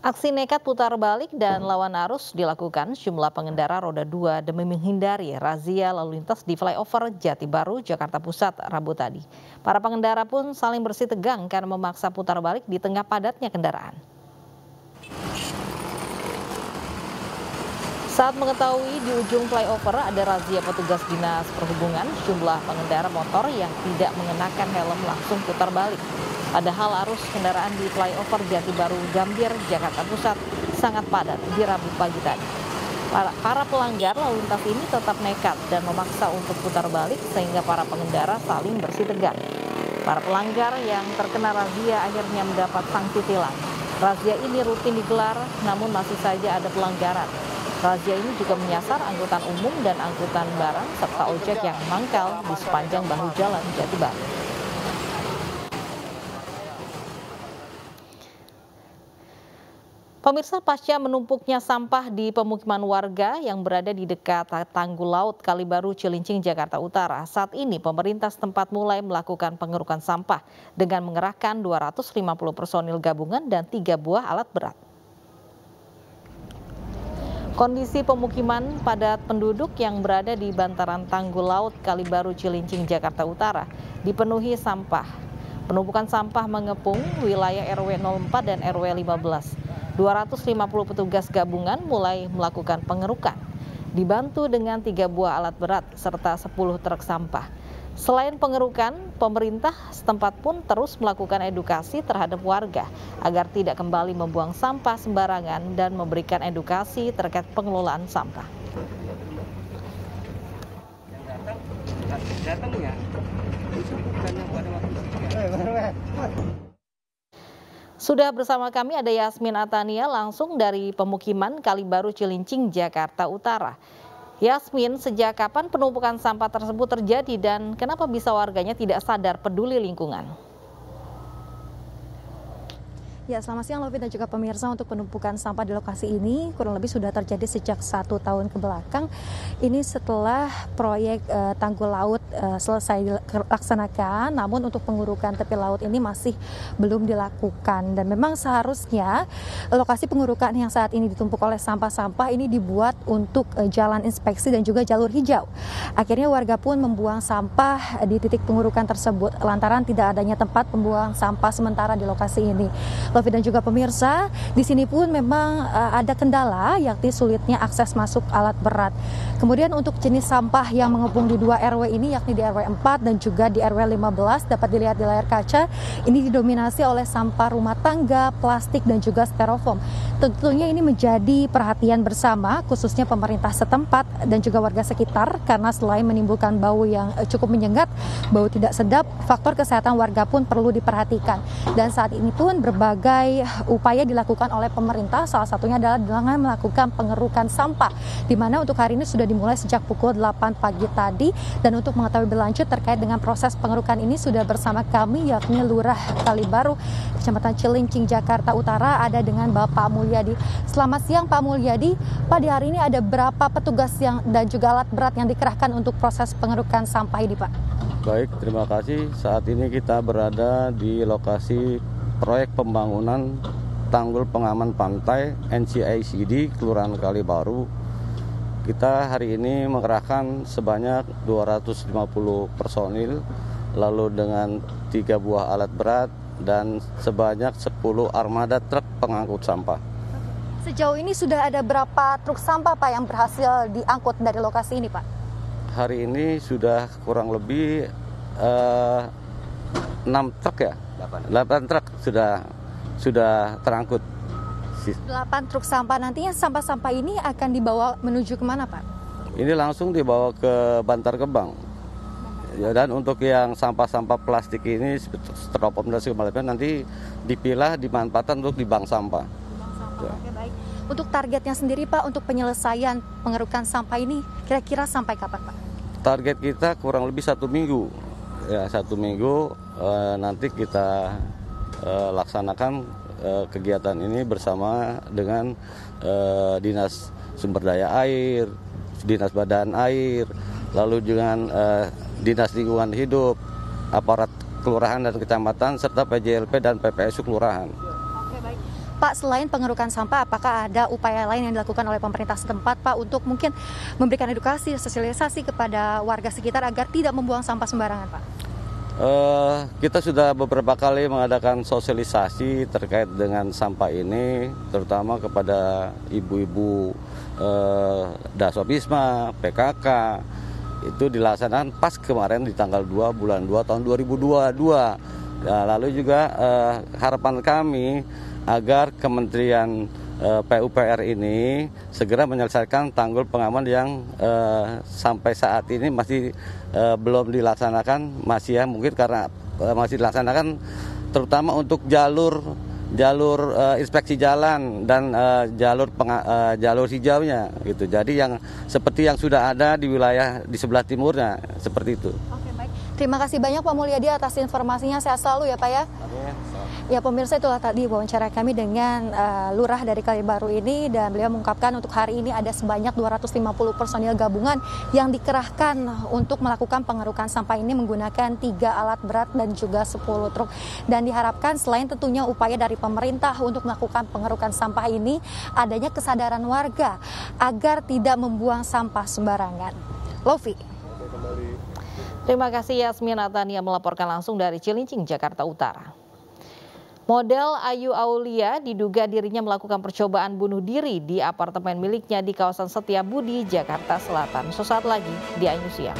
Aksi nekat putar balik dan lawan arus dilakukan sejumlah pengendara roda 2 demi menghindari razia lalu lintas di flyover Jati Baru, Jakarta Pusat, Rabu tadi. Para pengendara pun saling bersih tegang karena memaksa putar balik di tengah padatnya kendaraan. Saat mengetahui di ujung flyover ada razia petugas dinas perhubungan, sejumlah pengendara motor yang tidak mengenakan helm langsung putar balik. Padahal arus kendaraan di flyover Jati Baru Gambir, Jakarta Pusat sangat padat di Rabu pagi tadi. Para pelanggar lalu lintas ini tetap nekat dan memaksa untuk putar balik sehingga para pengendara saling bersih tegang. Para pelanggar yang terkena razia akhirnya mendapat sanksi tilang. Razia ini rutin digelar namun masih saja ada pelanggaran. Razia ini juga menyasar angkutan umum dan angkutan barang serta ojek yang mangkal di sepanjang bahu jalan Jati Baru. Pemirsa, pasca menumpuknya sampah di pemukiman warga yang berada di dekat Tanggul Laut Kalibaru, Cilincing, Jakarta Utara, saat ini pemerintah setempat mulai melakukan pengerukan sampah dengan mengerahkan 250 personil gabungan dan 3 buah alat berat. Kondisi pemukiman padat penduduk yang berada di bantaran Tanggul Laut Kalibaru, Cilincing, Jakarta Utara dipenuhi sampah. Penumpukan sampah mengepung wilayah RW 04 dan RW 15. 250 petugas gabungan mulai melakukan pengerukan, dibantu dengan 3 buah alat berat serta 10 truk sampah. Selain pengerukan, pemerintah setempat pun terus melakukan edukasi terhadap warga agar tidak kembali membuang sampah sembarangan dan memberikan edukasi terkait pengelolaan sampah. Sudah bersama kami ada Yasmin Atania langsung dari pemukiman Kalibaru, Cilincing, Jakarta Utara. Yasmin, sejak kapan penumpukan sampah tersebut terjadi dan kenapa bisa warganya tidak sadar peduli lingkungan? Ya, selamat siang Lovi dan juga pemirsa. Untuk penumpukan sampah di lokasi ini kurang lebih sudah terjadi sejak 1 tahun ke belakang. Ini setelah proyek Tanggul Laut selesai dilaksanakan, namun untuk pengurukan tepi laut ini masih belum dilakukan. Dan memang seharusnya lokasi pengurukan yang saat ini ditumpuk oleh sampah-sampah ini dibuat untuk jalan inspeksi dan juga jalur hijau. Akhirnya warga pun membuang sampah di titik pengurukan tersebut lantaran tidak adanya tempat pembuangan sampah sementara di lokasi ini. Lovi dan juga pemirsa, di sini pun memang ada kendala yakni sulitnya akses masuk alat berat. Kemudian untuk jenis sampah yang mengepung di 2 RW ini yakni di RW 4 dan juga di RW 15 dapat dilihat di layar kaca, ini didominasi oleh sampah rumah tangga, plastik dan juga styrofoam. Tentunya ini menjadi perhatian bersama khususnya pemerintah setempat dan juga warga sekitar karena selain menimbulkan bau yang cukup menyengat, bau tidak sedap, faktor kesehatan warga pun perlu diperhatikan. Dan saat ini pun berbagai upaya dilakukan oleh pemerintah, salah satunya adalah dengan melakukan pengerukan sampah, di mana untuk hari ini sudah dimulai sejak pukul 8 pagi tadi. Dan untuk mengetahui berlanjut terkait dengan proses pengerukan ini sudah bersama kami yakni Lurah Kalibaru, Kecamatan Cilincing, Jakarta Utara, ada dengan Bapak Mulyadi. Selamat siang Pak Mulyadi. Pak, di hari ini ada berapa petugas dan juga alat berat yang dikerahkan untuk proses pengerukan sampah ini Pak? Baik, terima kasih. Saat ini kita berada di lokasi proyek pembangunan tanggul pengaman pantai NCICD Kelurahan Kalibaru. Kita hari ini mengerahkan sebanyak 250 personil, lalu dengan 3 buah alat berat dan sebanyak 10 armada truk pengangkut sampah. Sejauh ini sudah ada berapa truk sampah Pak yang berhasil diangkut dari lokasi ini Pak? Hari ini sudah kurang lebih 6 truk ya? 8 truk sudah terangkut. 8 truk sampah, nantinya sampah-sampah ini akan dibawa menuju kemana Pak? Ini langsung dibawa ke Bantar Gebang. Ya, dan untuk yang sampah-sampah plastik ini styrofoam dan segala macam nanti dipilah dimanfaatkan untuk di bank sampah. Ya. Oke, baik. Untuk targetnya sendiri Pak untuk penyelesaian pengerukan sampah ini kira-kira sampai kapan Pak? Target kita kurang lebih 1 minggu. Ya, 1 minggu nanti kita laksanakan kegiatan ini bersama dengan Dinas Sumber Daya Air, Dinas Badan Air, lalu dengan Dinas Lingkungan Hidup, aparat kelurahan dan kecamatan, serta PJLP dan PPSU kelurahan. Oke, baik. Pak, selain pengerukan sampah, apakah ada upaya lain yang dilakukan oleh pemerintah setempat, Pak, untuk mungkin memberikan edukasi, sosialisasi kepada warga sekitar agar tidak membuang sampah sembarangan, Pak? Kita sudah beberapa kali mengadakan sosialisasi terkait dengan sampah ini, terutama kepada ibu-ibu Dasopisma, PKK. Itu dilaksanakan pas kemarin di tanggal 2 bulan 2 tahun 2022. Nah, lalu juga harapan kami agar Kementerian PUPR ini segera menyelesaikan tanggul pengaman yang sampai saat ini masih belum dilaksanakan, masih ya mungkin karena masih dilaksanakan terutama untuk jalur inspeksi jalan dan jalur hijaunya gitu. Jadi yang seperti yang sudah ada di wilayah di sebelah timurnya seperti itu. Oke, baik. Terima kasih banyak Pak Mulyadi atas informasinya. Sehat selalu ya Pak ya. Ya pemirsa, itulah tadi wawancara kami dengan Lurah dari Kalibaru ini, dan beliau mengungkapkan untuk hari ini ada sebanyak 250 personil gabungan yang dikerahkan untuk melakukan pengerukan sampah ini menggunakan 3 alat berat dan juga 10 truk. Dan diharapkan selain tentunya upaya dari pemerintah untuk melakukan pengerukan sampah ini, adanya kesadaran warga agar tidak membuang sampah sembarangan. Lofi. Terima kasih Yasmin Atania melaporkan langsung dari Cilincing, Jakarta Utara. Model Ayu Aulia diduga dirinya melakukan percobaan bunuh diri di apartemen miliknya di kawasan Setiabudi, Jakarta Selatan. Sesaat lagi di Ayu Siang.